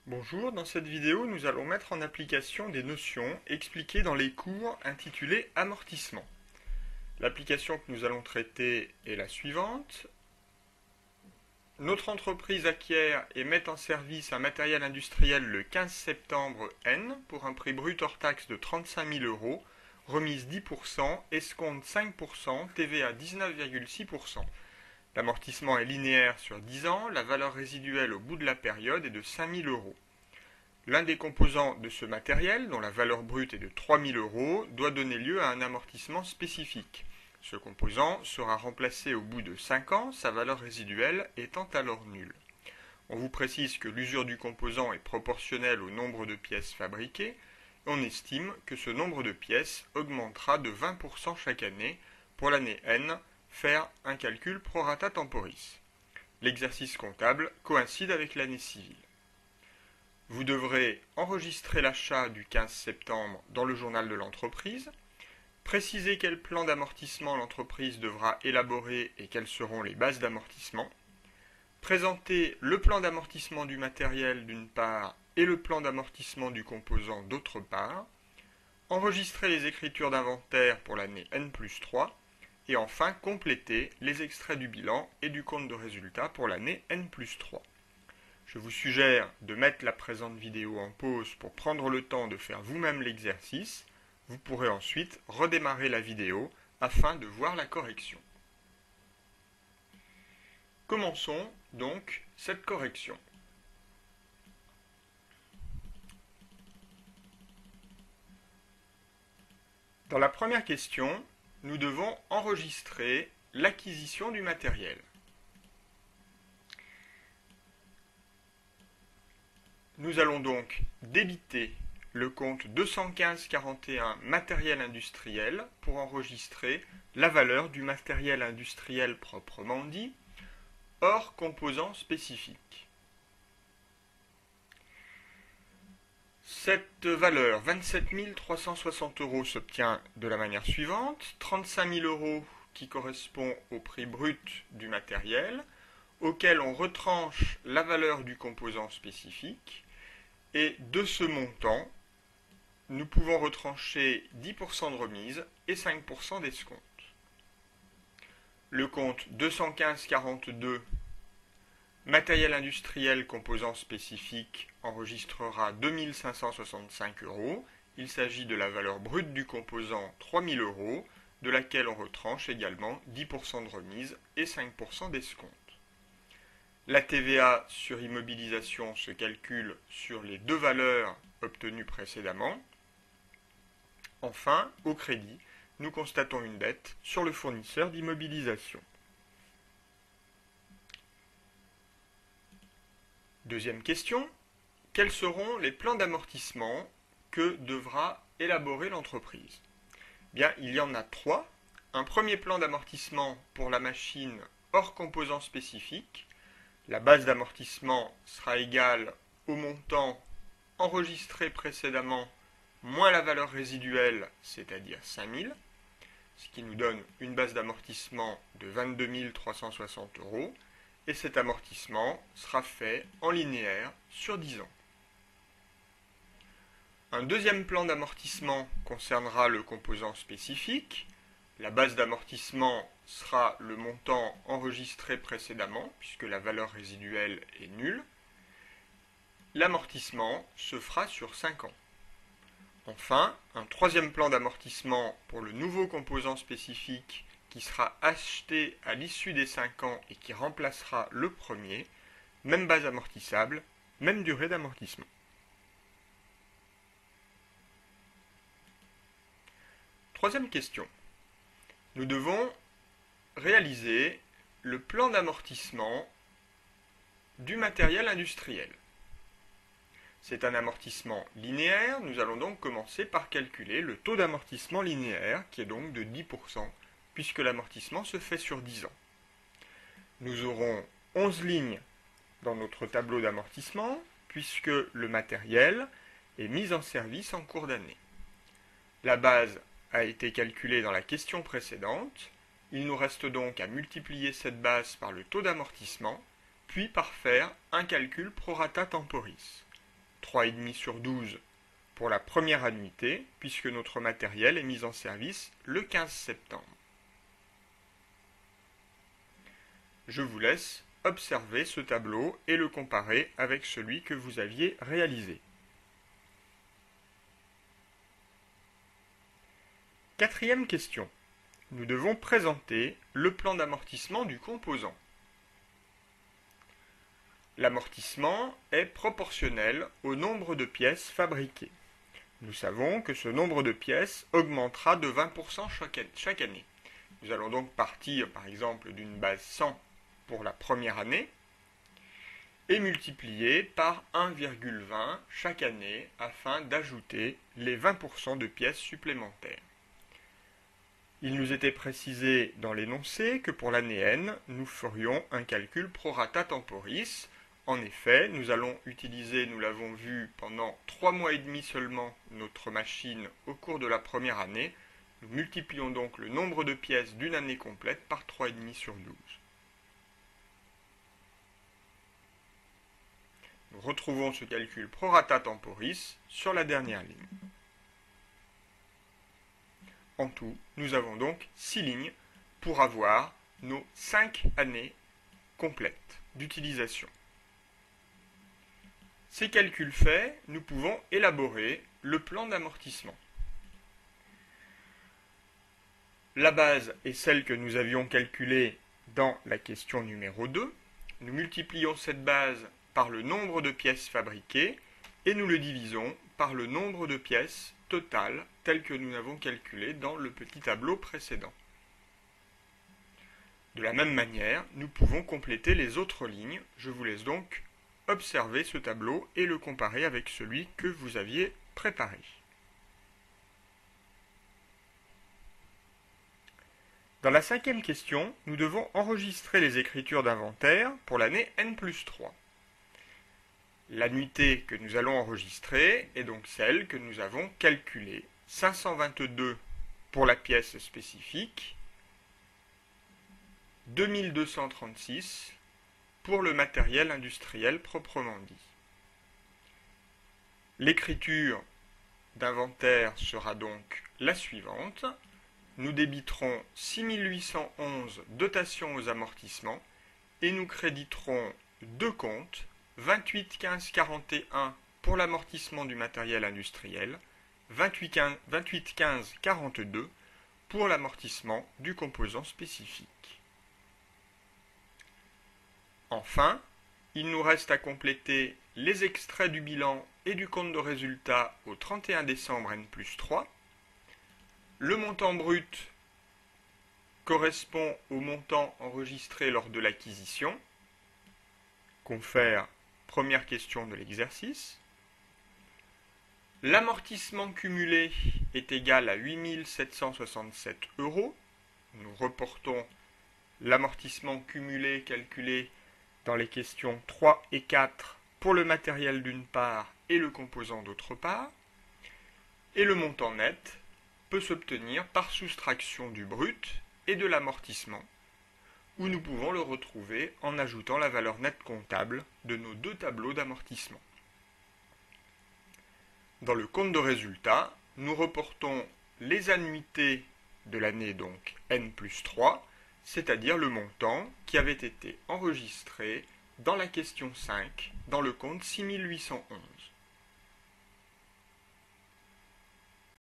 Bonjour, dans cette vidéo, nous allons mettre en application des notions expliquées dans les cours intitulés amortissement. L'application que nous allons traiter est la suivante. Notre entreprise acquiert et met en service un matériel industriel le 15 septembre N pour un prix brut hors taxe de 35 000 euros, remise 10%, escompte 5%, TVA 19,6%. L'amortissement est linéaire sur 10 ans, la valeur résiduelle au bout de la période est de 5 000 euros. L'un des composants de ce matériel, dont la valeur brute est de 3 000 euros, doit donner lieu à un amortissement spécifique. Ce composant sera remplacé au bout de 5 ans, sa valeur résiduelle étant alors nulle. On vous précise que l'usure du composant est proportionnelle au nombre de pièces fabriquées, et on estime que ce nombre de pièces augmentera de 20% chaque année. Pour l'année N, faire un calcul pro rata temporis. L'exercice comptable coïncide avec l'année civile. Vous devrez enregistrer l'achat du 15 septembre dans le journal de l'entreprise, préciser quel plan d'amortissement l'entreprise devra élaborer et quelles seront les bases d'amortissement, présenter le plan d'amortissement du matériel d'une part et le plan d'amortissement du composant d'autre part, enregistrer les écritures d'inventaire pour l'année N+3, et enfin compléter les extraits du bilan et du compte de résultat pour l'année N+3. Je vous suggère de mettre la présente vidéo en pause pour prendre le temps de faire vous-même l'exercice. Vous pourrez ensuite redémarrer la vidéo afin de voir la correction. Commençons donc cette correction. Dans la première question, nous devons enregistrer l'acquisition du matériel. Nous allons donc débiter le compte 215,41 matériel industriel pour enregistrer la valeur du matériel industriel proprement dit, hors composants spécifiques. Cette valeur, 27 360 euros, s'obtient de la manière suivante. 35 000 euros qui correspond au prix brut du matériel, auquel on retranche la valeur du composant spécifique, et de ce montant, nous pouvons retrancher 10% de remise et 5% d'escompte. Le compte 215,42 matériel industriel composant spécifique enregistrera 2 565 euros. Il s'agit de la valeur brute du composant 3 000 euros, de laquelle on retranche également 10% de remise et 5% d'escompte. La TVA sur immobilisation se calcule sur les deux valeurs obtenues précédemment. Enfin, au crédit, nous constatons une dette sur le fournisseur d'immobilisation. Deuxième question, quels seront les plans d'amortissement que devra élaborer l'entreprise? Bien, il y en a trois. Un premier plan d'amortissement pour la machine hors composants spécifiques. La base d'amortissement sera égale au montant enregistré précédemment moins la valeur résiduelle, c'est-à-dire 5 000, ce qui nous donne une base d'amortissement de 22 360 euros, et cet amortissement sera fait en linéaire sur 10 ans. Un deuxième plan d'amortissement concernera le composant spécifique. La base d'amortissement sera le montant enregistré précédemment, puisque la valeur résiduelle est nulle. L'amortissement se fera sur 5 ans. Enfin, un troisième plan d'amortissement pour le nouveau composant spécifique qui sera acheté à l'issue des 5 ans et qui remplacera le premier, même base amortissable, même durée d'amortissement. Troisième question. Nous devons réaliser le plan d'amortissement du matériel industriel. C'est un amortissement linéaire, nous allons donc commencer par calculer le taux d'amortissement linéaire, qui est donc de 10%, puisque l'amortissement se fait sur 10 ans. Nous aurons 11 lignes dans notre tableau d'amortissement, puisque le matériel est mis en service en cours d'année. La base a été calculée dans la question précédente. Il nous reste donc à multiplier cette base par le taux d'amortissement, puis par faire un calcul pro rata temporis. 3,5 sur 12 pour la première annuité, puisque notre matériel est mis en service le 15 septembre. Je vous laisse observer ce tableau et le comparer avec celui que vous aviez réalisé. Quatrième question. Nous devons présenter le plan d'amortissement du composant. L'amortissement est proportionnel au nombre de pièces fabriquées. Nous savons que ce nombre de pièces augmentera de 20% chaque année. Nous allons donc partir par exemple d'une base 100 pour la première année et multiplier par 1,20 chaque année afin d'ajouter les 20% de pièces supplémentaires. Il nous était précisé dans l'énoncé que pour l'année N, nous ferions un calcul prorata temporis. En effet, nous allons utiliser, nous l'avons vu, pendant 3 mois et demi seulement notre machine au cours de la première année. Nous multiplions donc le nombre de pièces d'une année complète par 3,5 sur 12. Nous retrouvons ce calcul prorata temporis sur la dernière ligne. En tout, nous avons donc 6 lignes pour avoir nos 5 années complètes d'utilisation. Ces calculs faits, nous pouvons élaborer le plan d'amortissement. La base est celle que nous avions calculée dans la question numéro 2. Nous multiplions cette base par le nombre de pièces fabriquées et nous le divisons par le nombre de pièces totales tel que nous l'avons calculé dans le petit tableau précédent. De la même manière, nous pouvons compléter les autres lignes. Je vous laisse donc observer ce tableau et le comparer avec celui que vous aviez préparé. Dans la cinquième question, nous devons enregistrer les écritures d'inventaire pour l'année N+3. L'annuité que nous allons enregistrer est donc celle que nous avons calculée, 522 pour la pièce spécifique, 2236 pour le matériel industriel proprement dit. L'écriture d'inventaire sera donc la suivante. Nous débiterons 6811 dotations aux amortissements et nous créditerons deux comptes, 28 15 41 pour l'amortissement du matériel industriel, 28 15 42 pour l'amortissement du composant spécifique. Enfin, il nous reste à compléter les extraits du bilan et du compte de résultat au 31 décembre N+3. Le montant brut correspond au montant enregistré lors de l'acquisition. Confère première question de l'exercice. L'amortissement cumulé est égal à 8 767 €. Nous reportons l'amortissement cumulé calculé dans les questions 3 et 4 pour le matériel d'une part et le composant d'autre part. Et le montant net peut s'obtenir par soustraction du brut et de l'amortissement, où nous pouvons le retrouver en ajoutant la valeur nette comptable de nos deux tableaux d'amortissement. Dans le compte de résultat, nous reportons les annuités de l'année donc N+3, c'est-à-dire le montant qui avait été enregistré dans la question 5, dans le compte 6811.